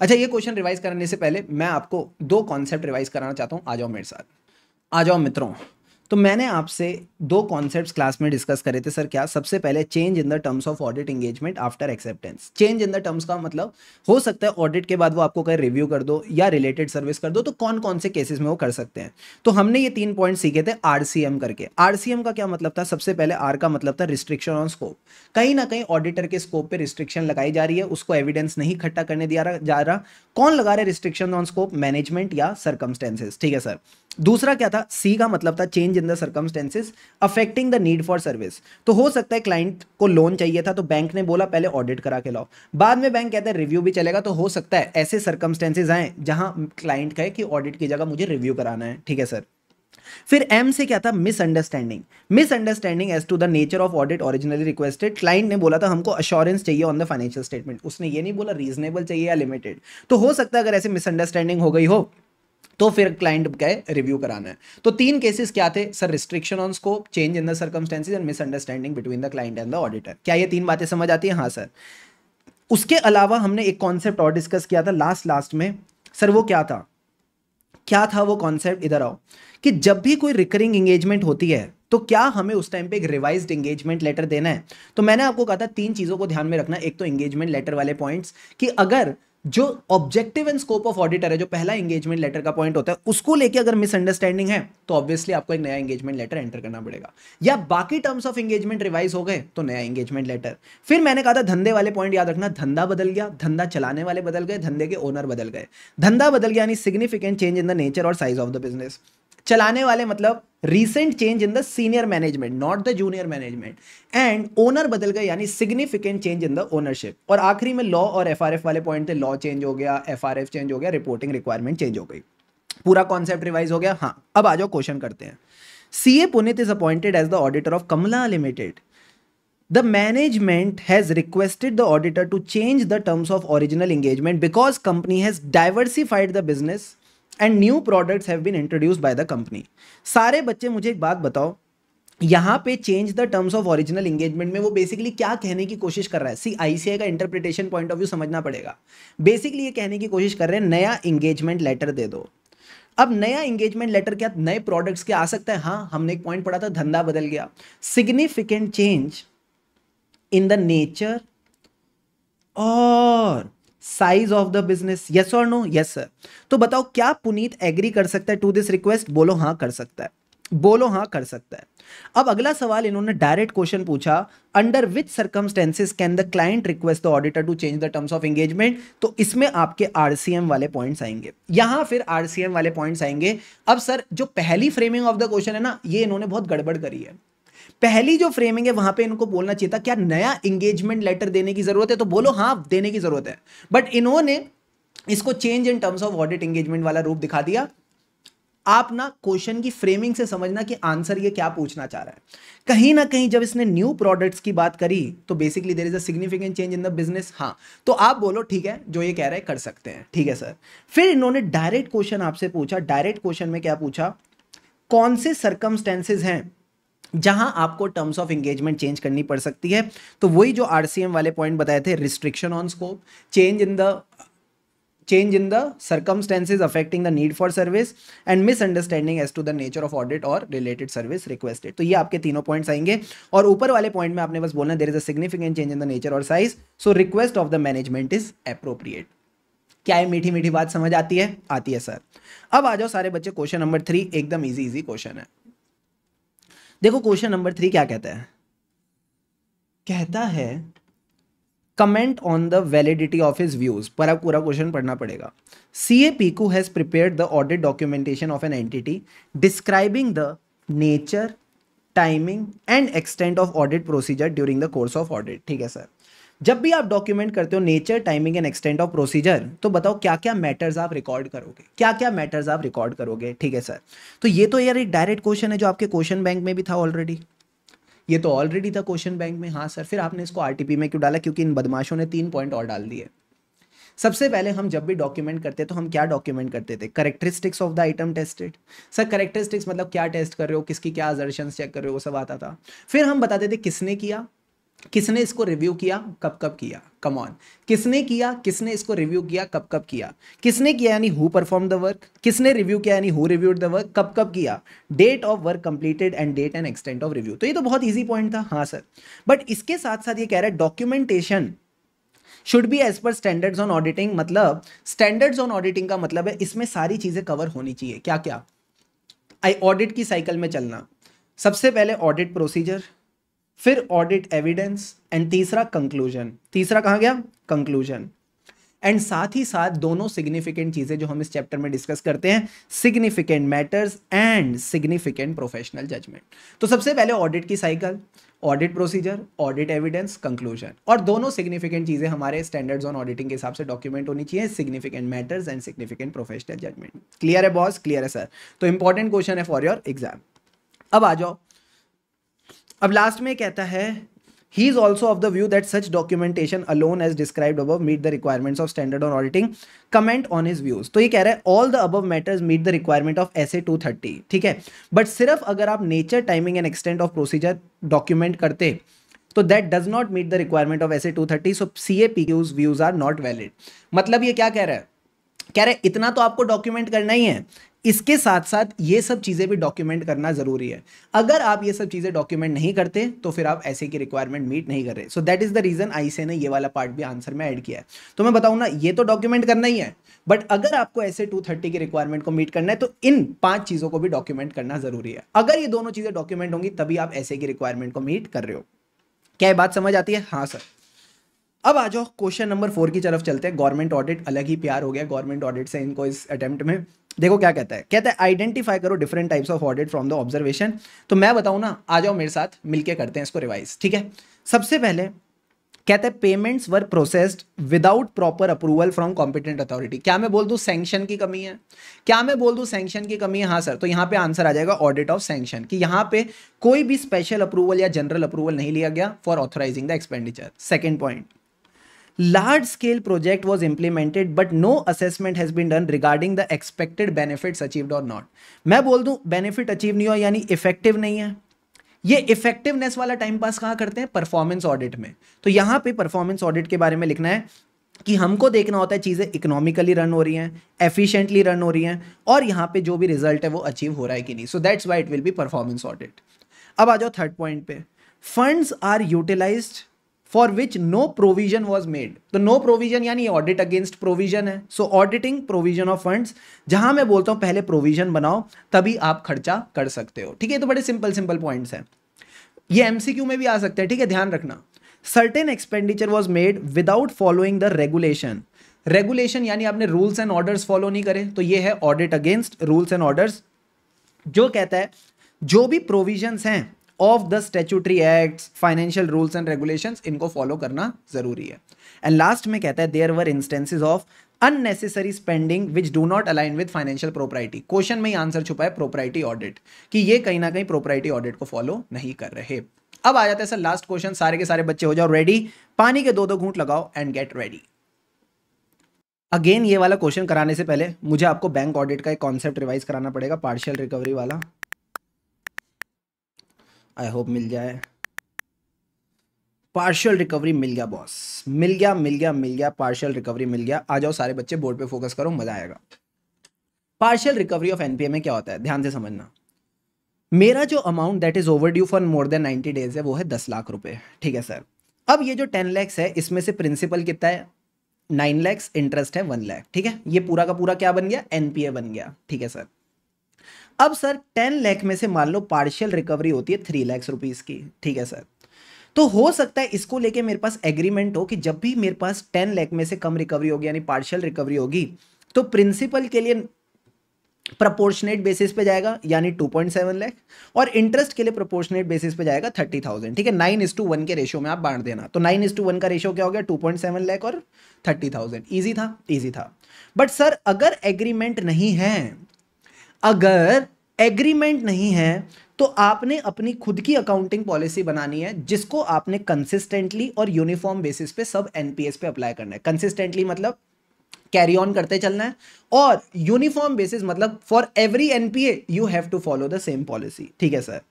अच्छा, ये क्वेश्चन रिवाइज करने से पहले मैं आपको दो कॉन्सेप्ट रिवाइज कराना चाहता हूं, आ जाओ मेरे साथ। आ जाओ मित्रों। तो मैंने आपसे दो कॉन्सेप्ट्स क्लास में डिस्कस करे थे सर। क्या? सबसे पहले change in the terms of audit engagement after acceptance. Change in the terms का मतलब हो सकता है ऑडिट के बाद वो आपको कहीं रिव्यू कर दो या रिलेटेड सर्विस कर दो, तो कौन कौन से केसेस में वो कर सकते हैं। तो हमने ये 3 पॉइंट सीखे थे RCM करके। RCM का क्या मतलब था? सबसे पहले R का मतलब था रिस्ट्रिक्शन ऑन स्कोप। कहीं ना कहीं ऑडिटर के स्कोप पे रिस्ट्रिक्शन लगाई जा रही है, उसको एविडेंस नहीं इकट्ठा करने दिया जा रहा। कौन लगा रहा है रिस्ट्रिक्शन ऑन स्कोप? मैनेजमेंट या सर्कमस्टेंसेस। ठीक है सर। दूसरा क्या था? सी का मतलब था change in the circumstances affecting the need for service. तो हो सकता है क्लाइंट को लोन चाहिए था, तो बैंक ने बोला पहले ऑडिट करा के लाओ, बाद में बैंक कहता है रिव्यू भी चलेगा। तो हो सकता है ऐसे सर्कमस्टेंसेस आए जहां क्लाइंट कहे कि ऑडिट की जगह मुझे रिव्यू कराना है। ठीक है सर। फिर एम से क्या था? Misunderstanding. Misunderstanding as to the nature of audit originally requested. Client ने बोला था हमको अश्योरेंस चाहिए ऑन द फाइनेंशियल स्टेटमेंट, उसने ये नहीं बोला रीजनेबल चाहिए या लिमिटेड। तो हो सकता है अगर ऐसे मिसअंडरस्टैंडिंग हो गई हो तो फिर क्लाइंट कहे रिव्यू कराना है। तो 3 केसेस क्या थे sir? Restriction on scope, change in the circumstances and misunderstanding between the client and the auditor. क्या ये 3 बातें समझ आती है? हाँ सर। उसके अलावा हमने एक कॉन्सेप्ट और डिस्कस किया था लास्ट में सर। वो क्या था? क्या था वो कॉन्सेप्ट? इधर आओ। कि जब भी कोई रिकरिंग एंगेजमेंट होती है तो क्या हमें उस टाइम पे एक रिवाइज्ड एंगेजमेंट लेटर देना है? तो मैंने आपको कहा था 3 चीजों को ध्यान में रखना। एक तो एंगेजमेंट लेटर वाले पॉइंट्स, कि अगर जो objective and scope of auditor है, जो पहला एंगेजमेंट लेटर का पॉइंट होता है, उसको लेके अगर मिसअंडरस्टैंडिंग है तो ऑब्वियसली आपको एक नया एंगेजमेंट लेटर एंटर करना पड़ेगा। या बाकी टर्म्स ऑफ एंगेजमेंट रिवाइज हो गए तो नया एंगेजमेंट लेटर। फिर मैंने कहा था धंधे वाले पॉइंट याद रखना। धंधा बदल गया, धंधा चलाने वाले बदल गए, धंधे के ओनर बदल गए। धंधा बदल गया यानी significant change in the nature और साइज ऑफ द बिजनेस। चलाने वाले मतलब recent change in the senior management, not the junior management. And owner बदल गए यानी significant change in the ownership. और आखिरी में लॉ और FRF वाले पॉइंट थे। लॉ चेंज हो गया, FRF चेंज हो गया, रिपोर्टिंग रिक्वायरमेंट चेंज हो गई। पूरा कॉन्सेप्ट रिवाइज हो गया। हाँ, अब आ जाओ क्वेश्चन करते हैं। CA Puneet is appointed as the auditor of Kamala limited. The management has requested the auditor to change the terms of original engagement because company has diversified the business and new products have been introduced by the company. सारे बच्चे मुझे एक बात बताओ, यहां पे change the terms of original engagement में वो बेसिकली क्या कहने की कोशिश कर रहा है? सी ICAI का इंटरप्रिटेशन पॉइंट ऑफ व्यू समझना पड़ेगा। बेसिकली ये कहने की कोशिश कर रहे हैं नया एंगेजमेंट लेटर दे दो। अब नया एंगेजमेंट लेटर क्या नए प्रोडक्ट्स के आ सकता है? हाँ, हमने एक पॉइंट पढ़ा था, धंधा बदल गया। Significant change in the nature और size of the business, yes और नो? Yes sir. तो बताओ क्या पुनीत एग्री कर सकता है टू दिस रिक्वेस्ट? बोलो हाँ कर सकता है, बोलो हाँ कर सकता है। अब अगला सवाल इन्होंने डायरेक्ट क्वेश्चन पूछा, under which circumstances can the client request the auditor to change the terms of engagement? तो इसमें आपके RCM वाले पॉइंट्स आएंगे। यहां फिर RCM वाले पॉइंट्स आएंगे। अब सर जो पहली फ्रेमिंग ऑफ द क्वेश्चन है ना, ये इन्होंने बहुत गड़बड़ करी है। पहली जो फ्रेमिंग है वहां पे इनको बोलना चाहिए था क्या नया एंगेजमेंट लेटर देने की जरूरत है? तो बोलो हाँ देने की जरूरत है। बट इन्होंने इसको change in terms of audit engagement वाला रूप दिखा दिया। आप ना क्वेश्चन की फ्रेमिंग से समझना कि आंसर ये क्या पूछना चाह रहा है। कहीं ना कहीं जब इसने न्यू प्रोडक्ट्स की बात करी तो basically there is a significant change in the business. हाँ, तो आप बोलो ठीक है, जो ये कह रहे हैं कर सकते हैं। ठीक है सर। फिर इन्होंने डायरेक्ट क्वेश्चन आपसे पूछा। डायरेक्ट क्वेश्चन में क्या पूछा? कौन से सर्कमस्टेंसेज हैं जहां आपको टर्म्स ऑफ एंगेजमेंट चेंज करनी पड़ सकती है? तो वही जो RCM वाले पॉइंट बताए थे, restriction on scope, change in the circumstances affecting the need for service and misunderstanding as to the nature of audit or related service requested। तो ये आपके तीनों पॉइंट्स आएंगे। और ऊपर वाले पॉइंट में आपने बस बोलना there is a significant change in the nature और size, so request of the management is appropriate. क्या है मीठी मीठी बात समझ आती है? आती है सर। अब आ जाओ सारे बच्चे, क्वेश्चन नंबर 3 एकदम इजी क्वेश्चन है। देखो क्वेश्चन नंबर 3 क्या कहता है? कहता है comment on the validity of his views. पर अब पूरा क्वेश्चन पढ़ना पड़ेगा। CA Piku has prepared the audit documentation of an entity describing the nature, timing and extent of audit procedure during the course of audit। ठीक है sir. जब भी आप डॉक्यूमेंट करते हो nature, timing and extent of procedure, तो बताओ क्या क्या मैटर्स आप रिकॉर्ड करोगे? क्या क्या मैटर्स आप रिकॉर्ड करोगे? ठीक है सर। तो ये तो यार एक डायरेक्ट क्वेश्चन है जो आपके क्वेश्चन बैंक में भी था ऑलरेडी। ये तो ऑलरेडी था क्वेश्चन बैंक में। हाँ सर। फिर आपने इसको RTP में क्यों डाला? क्योंकि इन बदमाशों ने 3 पॉइंट और डाल दिए। सबसे पहले हम जब भी डॉक्यूमेंट करते तो हम क्या डॉक्यूमेंट करते थे? Characteristics of the item tested. Sir characteristics मतलब क्या टेस्ट कर रहे हो, किसकी क्या असर्शंस चेक कर रहे हो, वो सब आता था। फिर हम बताते थे किसने किया, किसने इसको रिव्यू किया, कब कब किया। कम ऑन, किसने किया, किसने इसको रिव्यू किया, कब कब किया। किसने किया यानी हु परफॉर्म द वर्क, किसने रिव्यू किया यानी हु रिव्यूड द वर्क, कब कब किया, date of work completed and date and extent of review. तो ये तो बहुत इजी पॉइंट था, हाँ सर। बट इसके साथ साथ ये कह रहा है documentation should be as per standards on auditing. मतलब स्टैंडर्ड्स ऑन ऑडिटिंग का मतलब है इसमें सारी चीजें कवर होनी चाहिए। क्या क्या? ऑडिट की साइकिल में चलना, सबसे पहले ऑडिट प्रोसीजर, फिर ऑडिट एविडेंस एंड तीसरा कंक्लूजन। तीसरा कहां गया? कंक्लूजन। एंड साथ ही साथ दोनों सिग्निफिकेंट चीजें जो हम इस चैप्टर में डिस्कस करते हैं, significant matters and significant professional judgment. तो सबसे पहले ऑडिट की cycle, audit procedure, audit evidence, conclusion. और दोनों सिग्निफिकेंट चीजें हमारे स्टैंडर्ड्स ऑन ऑडिटिंग के हिसाब से डॉक्यूमेंट होनी चाहिए, significant matters and significant professional judgment. Clear है बॉस? क्लियर है सर। तो इंपॉर्टेंट क्वेश्चन है फॉर योर एग्जाम। अब आ जाओ, अब लास्ट में कहता है he is also of the view that such documentation alone as described above meet the requirements of standard on auditing. Comment on his views. तो ये कह रहा है all the above matters meet the requirement of SA 230, ठीक है। But सिर्फ अगर आप nature, timing and extent of procedure document करते तो that does not meet the requirement of SA 230, so CAPQ's views are not valid. मतलब ये क्या कह रहा है? कह रहे इतना तो आपको डॉक्यूमेंट करना ही है, इसके साथ साथ ये सब चीजें भी डॉक्यूमेंट करना जरूरी है। अगर आप ये सब चीजें डॉक्यूमेंट नहीं करते तो फिर आप ऐसे की रिक्वायरमेंट मीट नहीं कर रहे। So that is the reason ICA ने ये वाला पार्ट भी आंसर में ऐड किया है। तो मैं बताऊं ना, ये तो डॉक्यूमेंट करना ही है, बट अगर आपको ऐसे 230 की रिक्वायरमेंट को मीट करना है तो इन 5 चीजों को भी डॉक्यूमेंट करना जरूरी है। अगर ये दोनों चीजें डॉक्यूमेंट होंगी तभी आप ऐसे की रिक्वायरमेंट को मीट कर रहे हो। क्या ये बात समझ आती है? हाँ सर। अब आ जाओ क्वेश्चन नंबर 4 की तरफ चलते हैं। गवर्नमेंट ऑडिट, अलग ही प्यार हो गया गवर्नमेंट ऑडिट से इनको इस अटेम्प्ट में। देखो क्या कहता है, कहता है आइडेंटिफाई करो different types of audit from the observation. तो मैं बताऊं ना, आ जाओ मेरे साथ मिलके करते हैं इसको रिवाइज, ठीक है। सबसे पहले कहते हैं payments were processed without proper approval from competent authority. क्या मैं बोल दूं सैंक्शन की कमी है? क्या मैं बोल दूं सैंक्शन की कमी है? हाँ सर। तो यहां पे आंसर आ जाएगा ऑडिट ऑफ सैंक्शन, कि यहां पे कोई भी स्पेशल अप्रूवल या जनरल अप्रूवल नहीं लिया गया for authorising the expenditure. Second point, large scale project was implemented but no assessment has been done regarding the expected benefits achieved or not. मैं बोल दूं बेनिफिट अचीव नहीं हुआ यानी इफेक्टिव नहीं है। ये इफेक्टिवनेस वाला टाइम पास कहां करते हैं? परफॉर्मेंस ऑडिट में। तो यहां पे परफॉर्मेंस ऑडिट के बारे में लिखना है कि हमको देखना होता है चीजें इकोनॉमिकली रन हो रही हैं, एफिशिएंटली रन हो रही हैं, और यहां पे जो भी रिजल्ट है वो अचीव हो रहा है कि नहीं। So that's why it will be performance audit. अब आ जाओ थर्ड पॉइंट पे, funds are utilised for which no provision was made. तो नो प्रोविजन यानी ऑडिट अगेंस्ट प्रोविजन है। So auditing provision of funds, जहां मैं बोलता हूं पहले प्रोविजन बनाओ तभी आप खर्चा कर सकते हो, ठीक है। तो बड़े सिंपल सिंपल पॉइंट्स हैं, ये एमसीक्यू में भी आ सकते हैं, ठीक है, ध्यान रखना। Certain expenditure was made without following the regulation. Regulation यानी आपने रूल्स एंड ऑर्डर्स फॉलो नहीं करे, तो ये है audit against rules and orders. जो कहता है जो भी प्रोविजंस हैं of the statutory acts, financial rules and regulations, इनको फॉलो करना जरूरी है। एंड लास्ट में कहता है there were instances of unnecessary spending which do not align with financial propriety. Question में ही आंसर छुपा है प्रोप्राइटी ऑडिट, कि ये कहीं ना कहीं प्रोप्राइटी ऑडिट को फॉलो नहीं कर रहे। अब आ जाता है सर लास्ट क्वेश्चन। सारे के सारे बच्चे हो जाओ रेडी, पानी के 2-2 घूंट लगाओ एंड गेट रेडी। अगेन ये वाला क्वेश्चन कराने से पहले मुझे आपको बैंक ऑडिट का एक कॉन्सेप्ट रिवाइज कराना पड़ेगा, पार्शियल रिकवरी वाला। आई होप मिल जाए। पार्शियल रिकवरी मिल गया बॉस, मिल गया मिल गया मिल गया, पार्शियल रिकवरी मिल गया। आ जाओ सारे बच्चे बोर्ड पे फोकस करो, मजा आएगा। पार्शियल रिकवरी ऑफ एनपीए में क्या होता है, ध्यान से समझना। मेरा जो amount that is over due for more than 90 days है वो है 10 लाख रुपए, ठीक है सर। अब ये जो 10 लैक्स है इसमें से प्रिंसिपल कितना है? 9 लैक्स, इंटरेस्ट है 1 लाख, ठीक है। ये पूरा का पूरा क्या बन गया? एनपीए बन गया, ठीक है सर। अब सर 10 लाख में से मान लो पार्शियल रिकवरी होती है 3 लाख रुपीस की, ठीक है सर। तो हो सकता है इसको लेके मेरे पास एग्रीमेंट हो कि जब भी मेरे पास 10 लाख में से कम रिकवरी होगी यानी पार्शियल रिकवरी होगी तो प्रिंसिपल के लिए प्रोपोर्शनेट बेसिस पे जाएगा यानी 2.7 लाख, और इंटरेस्ट के लिए प्रोपोर्शनेट बेसिस पे जाएगा 30,000, ठीक है। 9:1 के रेशियो में आप बांट देना। तो 9:1 का रेशियो क्या हो गया? 2.7 लाख और 30,000। ईजी था, ईजी था। बट सर अगर एग्रीमेंट नहीं है, अगर एग्रीमेंट नहीं है तो आपने अपनी खुद की अकाउंटिंग पॉलिसी बनानी है जिसको आपने कंसिस्टेंटली और यूनिफॉर्म बेसिस पे सब एनपीएस पे अप्लाई करना है। कंसिस्टेंटली मतलब कैरी ऑन करते चलना है, और यूनिफॉर्म बेसिस मतलब for every NPA you have to follow the same policy. ठीक है सर।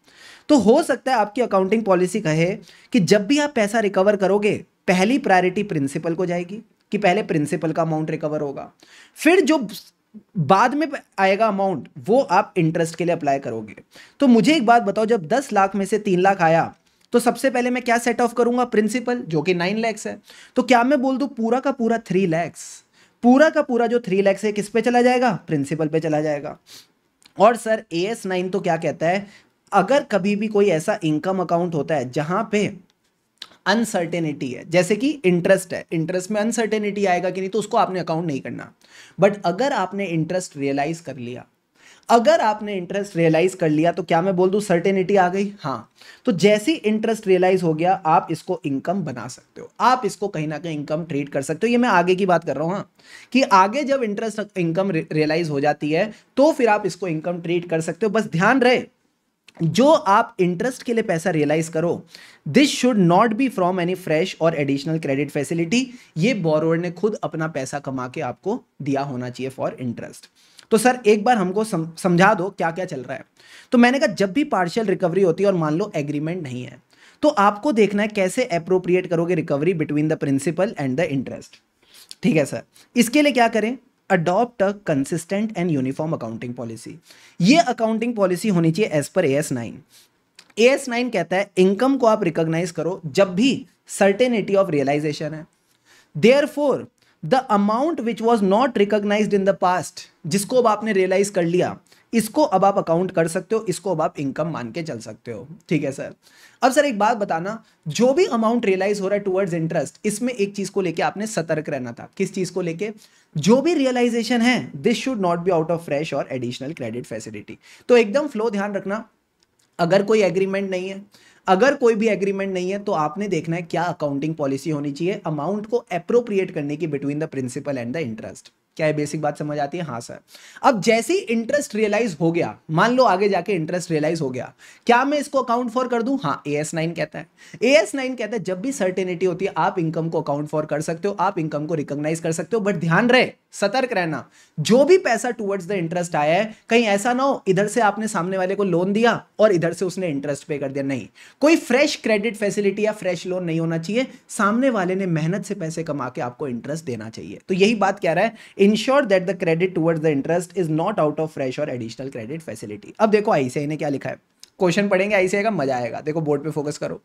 तो हो सकता है आपकी अकाउंटिंग पॉलिसी कहे कि जब भी आप पैसा रिकवर करोगे पहली प्रायोरिटी प्रिंसिपल को जाएगी, कि पहले प्रिंसिपल का अमाउंट रिकवर होगा, फिर जो बाद में आएगा अमाउंट वो आप इंटरेस्ट के लिए अप्लाई करोगे। तो मुझे एक बात बताओ, जब 10 लाख में से 3 लाख आया तो सबसे पहले मैं क्या सेट ऑफ करूंगा, प्रिंसिपल, जो कि 9 लाख है। तो क्या मैं बोल दूं पूरा का पूरा 3 लाख, पूरा का पूरा जो 3 लाख है किस पे चला जाएगा, प्रिंसिपल पे चला जाएगा। और सर AS9 तो क्या कहता है, अगर कभी भी कोई ऐसा इनकम अकाउंट होता है जहां पे अनसर्टेनिटी है, जैसे कि इंटरेस्ट है, इंटरेस्ट में अनसर्टेनिटी आएगा कि नहीं, तो उसको आपने अकाउंट नहीं करना। बट अगर आपने इंटरेस्ट रियलाइज कर लिया, अगर आपने इंटरेस्ट रियलाइज कर लिया तो क्या मैं बोल दूं सर्टेनिटी आ गई, हाँ। तो जैसे ही इंटरेस्ट रियलाइज हो गया आप इसको इनकम बना सकते हो, आप इसको कहीं ना कहीं इनकम ट्रीट कर सकते हो। ये मैं आगे की बात कर रहा हूं, हाँ, कि आगे जब इंटरेस्ट इनकम रियलाइज हो जाती है तो फिर आप इसको इनकम ट्रीट कर सकते हो। बस ध्यान रहे, जो आप इंटरेस्ट के लिए पैसा रियलाइज करो, this should not be from any fresh और एडिशनल क्रेडिट फैसिलिटी। ये बोरोवर ने खुद अपना पैसा कमा के आपको दिया होना चाहिए फॉर इंटरेस्ट। तो सर एक बार हमको समझा दो क्या क्या चल रहा है। तो मैंने कहा जब भी पार्शियल रिकवरी होती है और मान लो एग्रीमेंट नहीं है, तो आपको देखना है कैसे अप्रोप्रिएट करोगे recovery between the principal and the interest. ठीक है सर, इसके लिए क्या करें, adopt a consistent and uniform accounting policy. ये अकाउंटिंग पॉलिसी होनी चाहिए एज पर AS9। AS9 कहता है इनकम को आप रिकॉग्नाइज करो जब भी सर्टेनिटी ऑफ रियलाइजेशन है। Therefore the amount which was not recognised in the past, जिसको अब आपने रियलाइज कर लिया, इसको अब आप अकाउंट कर सकते हो, इसको अब आप इनकम मान के चल सकते हो। ठीक है सर। अब सर एक बात बताना, जो भी अमाउंट रियलाइज हो रहा है टुवर्ड्स इंटरेस्ट, इसमें एक चीज को लेके आपने सतर्क रहना था। किस चीज को लेके, जो भी रियलाइजेशन है this should not be out of fresh और एडिशनल क्रेडिट फैसिलिटी। तो एकदम फ्लो ध्यान रखना, अगर कोई एग्रीमेंट नहीं है, अगर कोई भी एग्रीमेंट नहीं है तो आपने देखना है क्या अकाउंटिंग पॉलिसी होनी चाहिए अमाउंट को अप्रोप्रिएट करने की between the principal and the interest. क्या ये बेसिक बात समझ आती है, हाँ सर। अब जैसे ही इंटरेस्ट रियलाइज हो गया, मान लो आगे जाके इंटरेस्ट रियलाइज हो गया, क्या मैं इसको अकाउंट फॉर कर दूं, हाँ AS9 कहता है। AS9 कहता है जब भी सर्टेनिटी होती है आप इनकम को अकाउंट फॉर कर सकते हो, आप इनकम को रिकॉग्नाइज कर सकते हो। बट ध्यान रहे, सतर्क रहना, जो भी पैसा टुवर्ड्स द इंटरेस्ट आया है कहीं ऐसा ना हो इधर से आपने सामने वाले को लोन दिया और इधर से उसने इंटरेस्ट पे कर दिया। नहीं, कोई फ्रेश क्रेडिट फैसिलिटी या फ्रेश लोन नहीं होना चाहिए, सामने वाले ने मेहनत से पैसे कमा के आपको इंटरेस्ट देना चाहिए। तो यही बात कह रहा है, ensure that the credit towards the interest is not out of fresh और एडिशनल क्रेडिट फैसिलिटी। अब देखो ICAI ने क्या लिखा है, क्वेश्चन पढ़ेंगे ICAI का, मजा आएगा। देखो बोर्ड पे फोकस करो,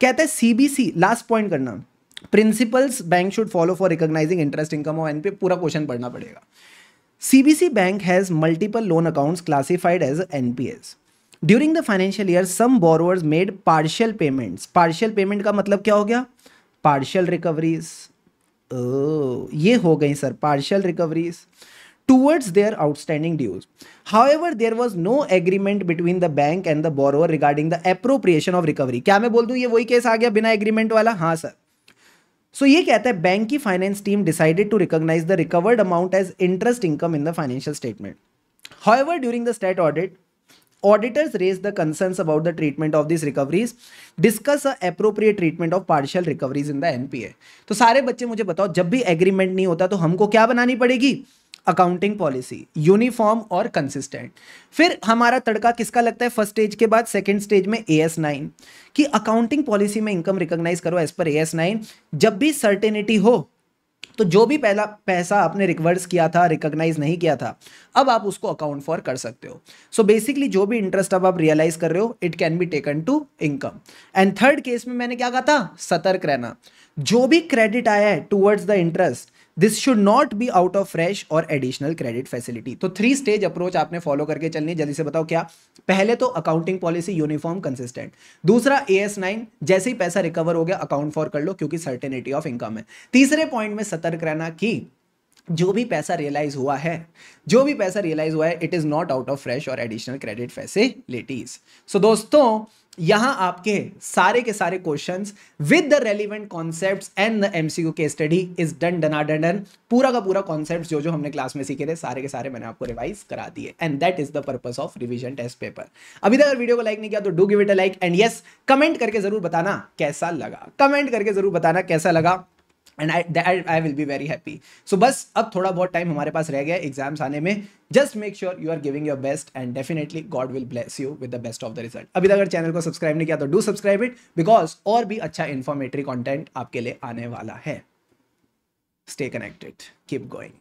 कहता है CBC, लास्ट पॉइंट करना, principles bank should follow for recognizing interest income on NPA. पूरा क्वेश्चन पढ़ना पड़ेगा। CBC bank has multiple loan accounts classified as NPAs. During the financial year some borrowers made partial payments. Partial payment का मतलब क्या हो गया, partial recoveries. ये हो गई sir partial recoveries towards their outstanding dues. However, there was no agreement between the bank and the borrower regarding the appropriation of recovery. क्या मैं बोल दूं ये वही केस आ गया बिना एग्रीमेंट वाला, हाँ सर। सो ये कहता है बैंक की finance team decided to recognize the recovered amount as interest income in the financial statement. However, during the stat audit, auditors raised the concerns about the treatment of these recoveries, discuss a appropriate treatment of partial recoveries in the NPA. तो सारे बच्चे मुझे बताओ, जब भी agreement नहीं होता तो हमको क्या बनानी पड़ेगी, अकाउंटिंग पॉलिसी यूनिफॉर्म और कंसिस्टेंट। फिर हमारा तड़का किसका लगता है फर्स्ट स्टेज के बाद, सेकंड स्टेज में AS9 की अकाउंटिंग पॉलिसी में इनकम रिकॉग्नाइज करो एज पर AS9। जब भी सर्टेनिटी हो तो जो भी पहला पैसा आपने रिकवर्स किया था, रिकॉग्नाइज नहीं किया था, अब आप उसको अकाउंट फॉर कर सकते हो। सो बेसिकली जो भी इंटरेस्ट अब आप रियलाइज कर रहे हो it can be taken to income. And third case में मैंने क्या कहा था, सतर्क रहना, जो भी क्रेडिट आया है towards the interest this should not be out of fresh और एडिशनल क्रेडिट फैसिलिटी। तो 3 स्टेज अप्रोच आपने फॉलो करके चलनी है। जल्दी से बताओ क्या, पहले तो अकाउंटिंग पॉलिसी यूनिफॉर्म कंसिस्टेंट, दूसरा AS9 जैसे ही पैसा रिकवर हो गया अकाउंट फॉर कर लो क्योंकि सर्टेनिटी ऑफ इनकम है, तीसरे पॉइंट में सतर्क रहना कि जो भी पैसा रियलाइज हुआ है, जो भी पैसा रियलाइज हुआ है it is not out of fresh और एडिशनल क्रेडिट फैसिलिटीज। सो दोस्तों यहां आपके सारे के सारे questions with the relevant concepts and the MCQ case study is done done. पूरा का पूरा कॉन्सेप्ट्स जो जो हमने क्लास में सीखे थे सारे के सारे मैंने आपको रिवाइज करा दिए and that is the purpose of revision test paper. अभी तक अगर वीडियो को लाइक नहीं किया तो do give it a like and yes comment करके जरूर बताना कैसा लगा, कमेंट करके जरूर बताना कैसा लगा। And I will be very happy. So बस अब थोड़ा बहुत टाइम हमारे पास रह गया एग्जाम्स आने में। Just make sure you are giving your best and definitely God will bless you with the best of the result. अभी तक अगर चैनल को सब्सक्राइब नहीं किया तो डू सब्सक्राइब इट, बिकॉज और भी अच्छा इन्फॉर्मेटरी कंटेंट आपके लिए आने वाला है। Stay connected, keep going.